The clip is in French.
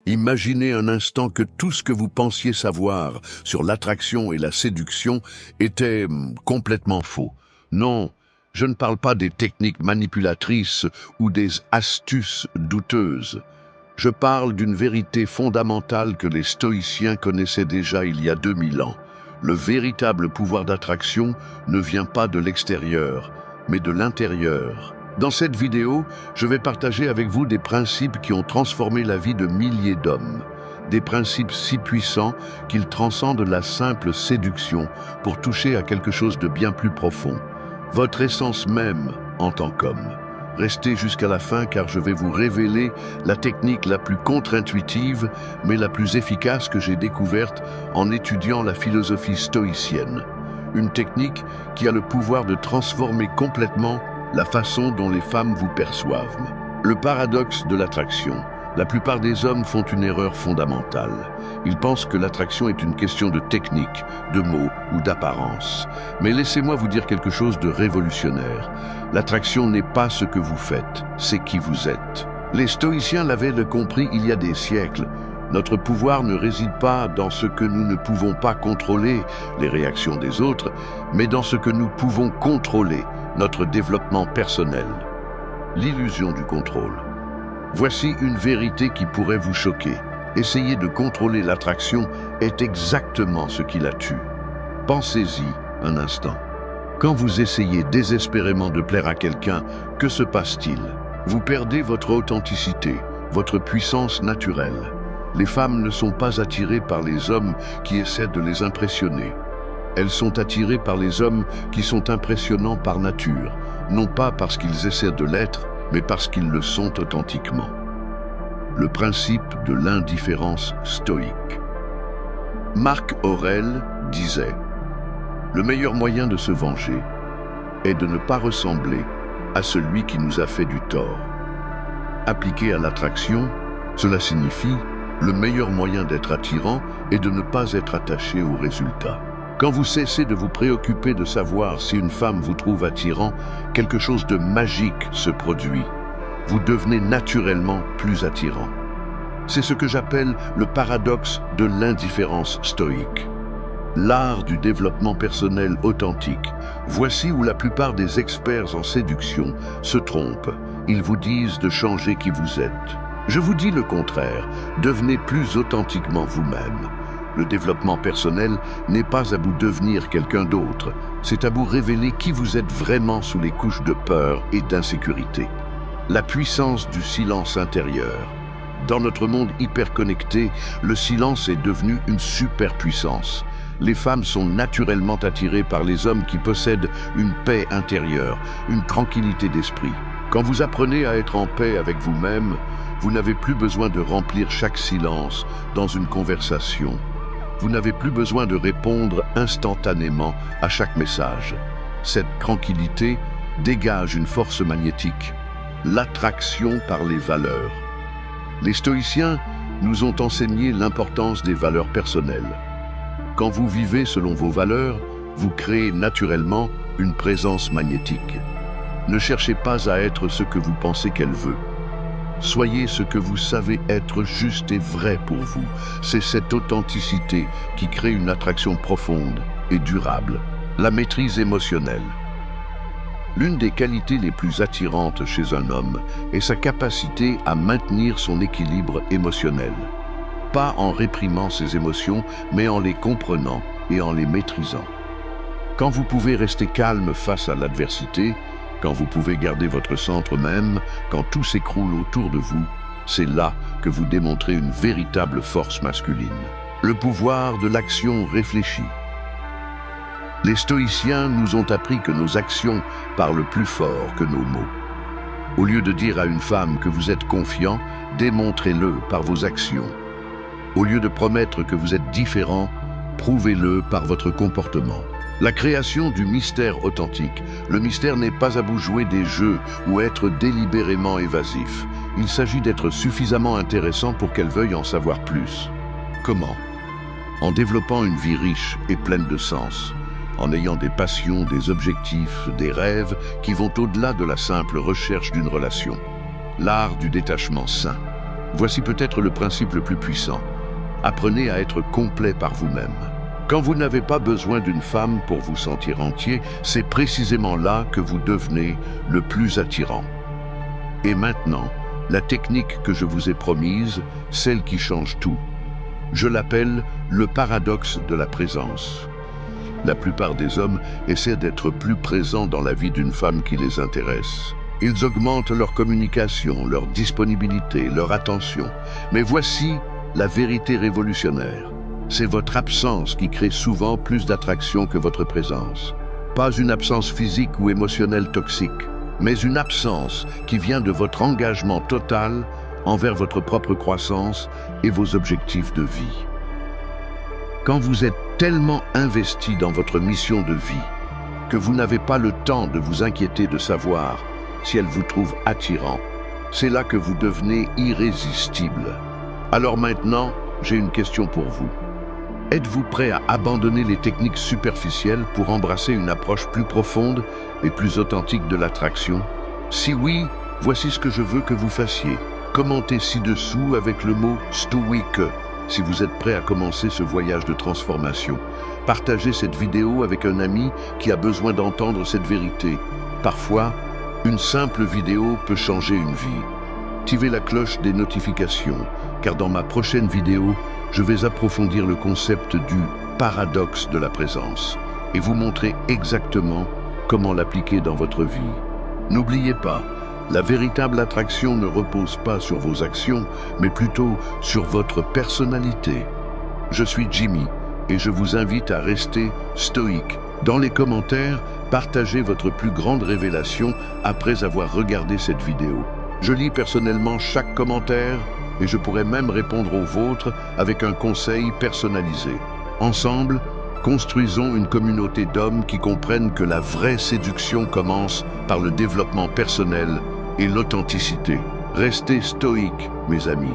Imaginez un instant que tout ce que vous pensiez savoir sur l'attraction et la séduction était complètement faux. Non, je ne parle pas des techniques manipulatrices ou des astuces douteuses. Je parle d'une vérité fondamentale que les stoïciens connaissaient déjà il y a 2000 ans. Le véritable pouvoir d'attraction ne vient pas de l'extérieur, mais de l'intérieur. Dans cette vidéo, je vais partager avec vous des principes qui ont transformé la vie de milliers d'hommes. Des principes si puissants qu'ils transcendent la simple séduction pour toucher à quelque chose de bien plus profond. Votre essence même en tant qu'homme. Restez jusqu'à la fin car je vais vous révéler la technique la plus contre-intuitive mais la plus efficace que j'ai découverte en étudiant la philosophie stoïcienne. Une technique qui a le pouvoir de transformer complètement la façon dont les femmes vous perçoivent. Le paradoxe de l'attraction. La plupart des hommes font une erreur fondamentale. Ils pensent que l'attraction est une question de technique, de mots ou d'apparence. Mais laissez-moi vous dire quelque chose de révolutionnaire. L'attraction n'est pas ce que vous faites, c'est qui vous êtes. Les stoïciens l'avaient compris il y a des siècles. Notre pouvoir ne réside pas dans ce que nous ne pouvons pas contrôler, les réactions des autres, mais dans ce que nous pouvons contrôler, notre développement personnel. L'illusion du contrôle. Voici une vérité qui pourrait vous choquer. Essayer de contrôler l'attraction est exactement ce qui la tue. Pensez-y un instant. Quand vous essayez désespérément de plaire à quelqu'un, que se passe-t-il? Vous perdez votre authenticité, votre puissance naturelle. Les femmes ne sont pas attirées par les hommes qui essaient de les impressionner. Elles sont attirées par les hommes qui sont impressionnants par nature, non pas parce qu'ils essaient de l'être, mais parce qu'ils le sont authentiquement. Le principe de l'indifférence stoïque. Marc Aurèle disait « Le meilleur moyen de se venger est de ne pas ressembler à celui qui nous a fait du tort. » Appliqué à l'attraction, cela signifie le meilleur moyen d'être attirant est de ne pas être attaché au résultat. Quand vous cessez de vous préoccuper de savoir si une femme vous trouve attirant, quelque chose de magique se produit. Vous devenez naturellement plus attirant. C'est ce que j'appelle le paradoxe de l'indifférence stoïque. L'art du développement personnel authentique. Voici où la plupart des experts en séduction se trompent. Ils vous disent de changer qui vous êtes. Je vous dis le contraire, devenez plus authentiquement vous-même. Le développement personnel n'est pas à vous devenir quelqu'un d'autre, c'est à vous révéler qui vous êtes vraiment sous les couches de peur et d'insécurité. La puissance du silence intérieur. Dans notre monde hyper connecté, le silence est devenu une superpuissance. Les femmes sont naturellement attirées par les hommes qui possèdent une paix intérieure, une tranquillité d'esprit. Quand vous apprenez à être en paix avec vous-même, vous n'avez plus besoin de remplir chaque silence dans une conversation. Vous n'avez plus besoin de répondre instantanément à chaque message. Cette tranquillité dégage une force magnétique. L'attraction par les valeurs. Les stoïciens nous ont enseigné l'importance des valeurs personnelles. Quand vous vivez selon vos valeurs, vous créez naturellement une présence magnétique. Ne cherchez pas à être ce que vous pensez qu'elle veut. Soyez ce que vous savez être juste et vrai pour vous. C'est cette authenticité qui crée une attraction profonde et durable. La maîtrise émotionnelle. L'une des qualités les plus attirantes chez un homme est sa capacité à maintenir son équilibre émotionnel. Pas en réprimant ses émotions, mais en les comprenant et en les maîtrisant. Quand vous pouvez rester calme face à l'adversité, quand vous pouvez garder votre centre même, quand tout s'écroule autour de vous, c'est là que vous démontrez une véritable force masculine. Le pouvoir de l'action réfléchie. Les stoïciens nous ont appris que nos actions parlent plus fort que nos mots. Au lieu de dire à une femme que vous êtes confiant, démontrez-le par vos actions. Au lieu de promettre que vous êtes différent, prouvez-le par votre comportement. La création du mystère authentique. Le mystère n'est pas à vous jouer des jeux ou être délibérément évasif. Il s'agit d'être suffisamment intéressant pour qu'elle veuille en savoir plus. Comment? En développant une vie riche et pleine de sens, en ayant des passions, des objectifs, des rêves qui vont au-delà de la simple recherche d'une relation. L'art du détachement sain. Voici peut-être le principe le plus puissant. Apprenez à être complet par vous-même. Quand vous n'avez pas besoin d'une femme pour vous sentir entier, c'est précisément là que vous devenez le plus attirant. Et maintenant, la technique que je vous ai promise, celle qui change tout. Je l'appelle le paradoxe de la présence. La plupart des hommes essaient d'être plus présents dans la vie d'une femme qui les intéresse. Ils augmentent leur communication, leur disponibilité, leur attention. Mais voici la vérité révolutionnaire. C'est votre absence qui crée souvent plus d'attraction que votre présence. Pas une absence physique ou émotionnelle toxique, mais une absence qui vient de votre engagement total envers votre propre croissance et vos objectifs de vie. Quand vous êtes tellement investi dans votre mission de vie que vous n'avez pas le temps de vous inquiéter de savoir si elle vous trouve attirant, c'est là que vous devenez irrésistible. Alors maintenant, j'ai une question pour vous. Êtes-vous prêt à abandonner les techniques superficielles pour embrasser une approche plus profonde et plus authentique de l'attraction? Si oui, voici ce que je veux que vous fassiez. Commentez ci-dessous avec le mot « stoïque » si vous êtes prêt à commencer ce voyage de transformation. Partagez cette vidéo avec un ami qui a besoin d'entendre cette vérité. Parfois, une simple vidéo peut changer une vie. Activez la cloche des notifications, car dans ma prochaine vidéo, je vais approfondir le concept du paradoxe de la présence et vous montrer exactement comment l'appliquer dans votre vie. N'oubliez pas, la véritable attraction ne repose pas sur vos actions, mais plutôt sur votre personnalité. Je suis Jimmy et je vous invite à rester stoïque. Dans les commentaires, partagez votre plus grande révélation après avoir regardé cette vidéo. Je lis personnellement chaque commentaire et je pourrais même répondre aux vôtres avec un conseil personnalisé. Ensemble, construisons une communauté d'hommes qui comprennent que la vraie séduction commence par le développement personnel et l'authenticité. Restez stoïques, mes amis.